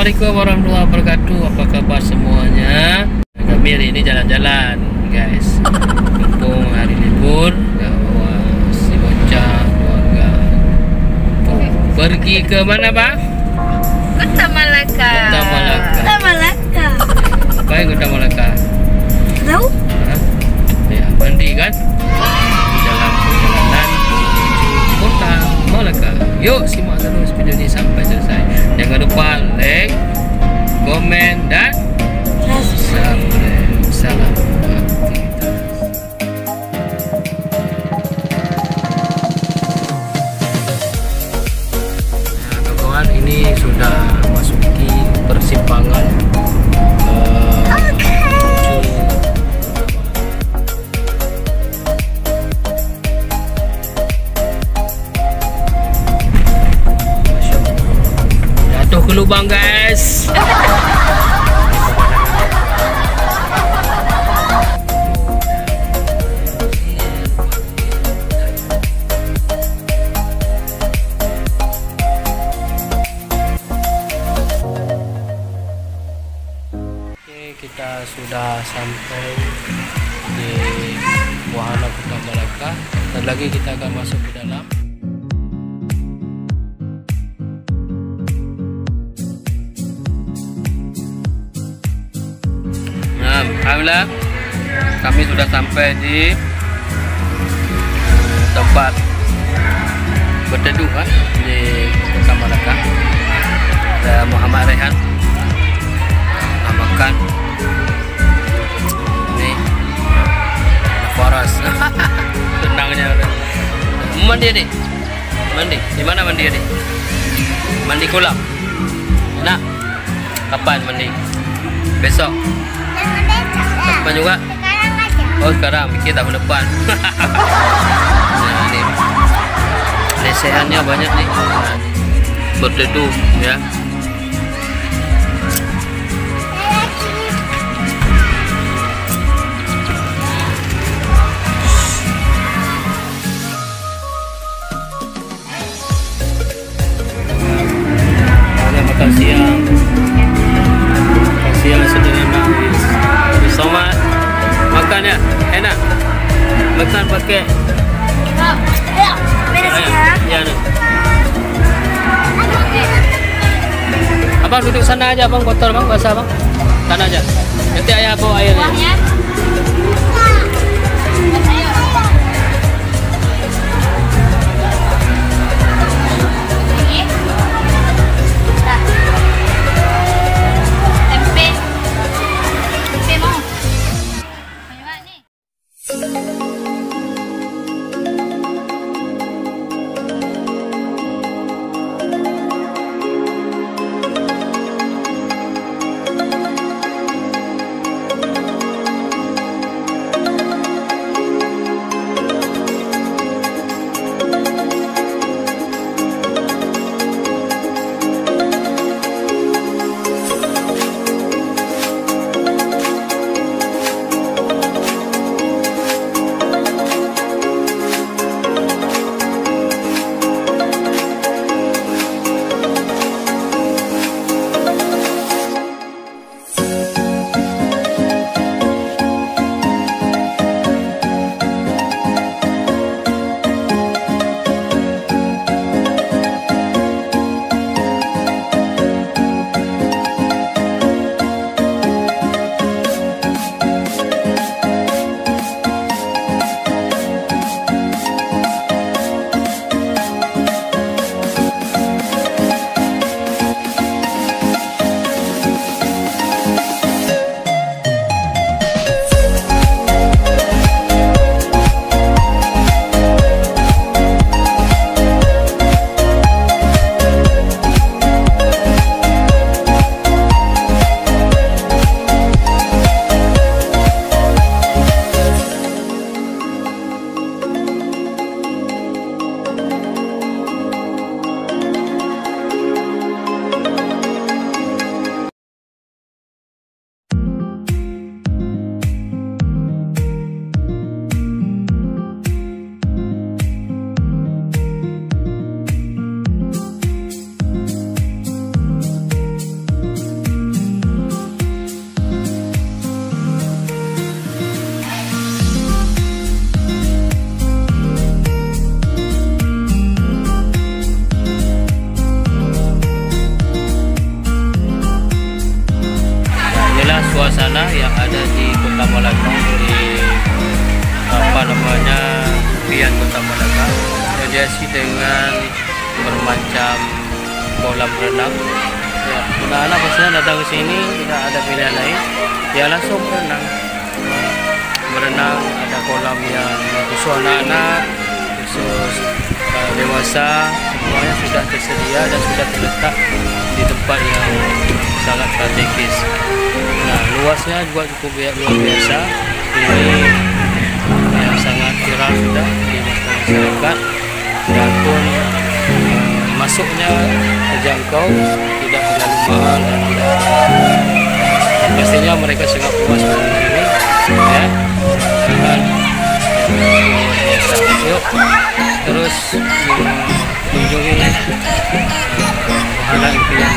Assalamualaikum warahmatullahi wabarakatuh. Apa kabar semuanya? Kami hari ini jalan-jalan, guys. Mumpung hari libur, bawa si bocah keluarga. Pergi ke mana, Bang? Kota Malaka. Kota Malaka. Kota Malaka. Ngapain Kota Malaka? Tahu? Ya, mandi kan? Dalam perjalanan Kota Malaka. Yuk simak terus video ini sampai selesai. Jangan lupa like, komen dan subscribe. Salam aktivitas. Nah, kawan-kawan, ini sudah masuki persimpangan. Ke lubang, guys. Oke, kita sudah sampai di wahana Kota Malaka. Dan lagi kita akan masuk ke dalam. Alhamdulillah, kami sudah sampai di tempat berteduh di Kota Malaka. Ada Muhammad Rehan makan ini Forest. Tenangnya mandi adik, mandi di mana mandi adik? Mandi kolam. Nak kapan mandi? Besok. Depan juga? Sekarang aja. Oh sekarang, mikir tahun depan. Nah, ini lesehannya banyak nih. Berteduh ya. Ada makan siang. Makan siang sederhana. Somat makan ya, enak. Makan pakai Beres ya. ya nih. Abang duduk sana aja, Bang, kotor Bang, basah Bang. Sana aja. Nanti ayah bawa airnya. impian Kota Malaka. Terhiasi dengan bermacam kolam renang. Ya, anak-anak pastinya datang ke sini tidak ada pilihan lain, ya langsung berenang. Berenang, ada kolam yang khusus anak-anak, khusus dewasa, semuanya sudah tersedia dan sudah terletak di tempat yang sangat strategis. Nah, luasnya juga cukup luar biasa. Ini yang sangat viral sudah di masyarakat, dan pun masuknya terjangkau, tidak terlalu mahal dan tidak pastinya mereka sangat puas dengan ini ya. Dan yuk terus mengunjungi wahana impian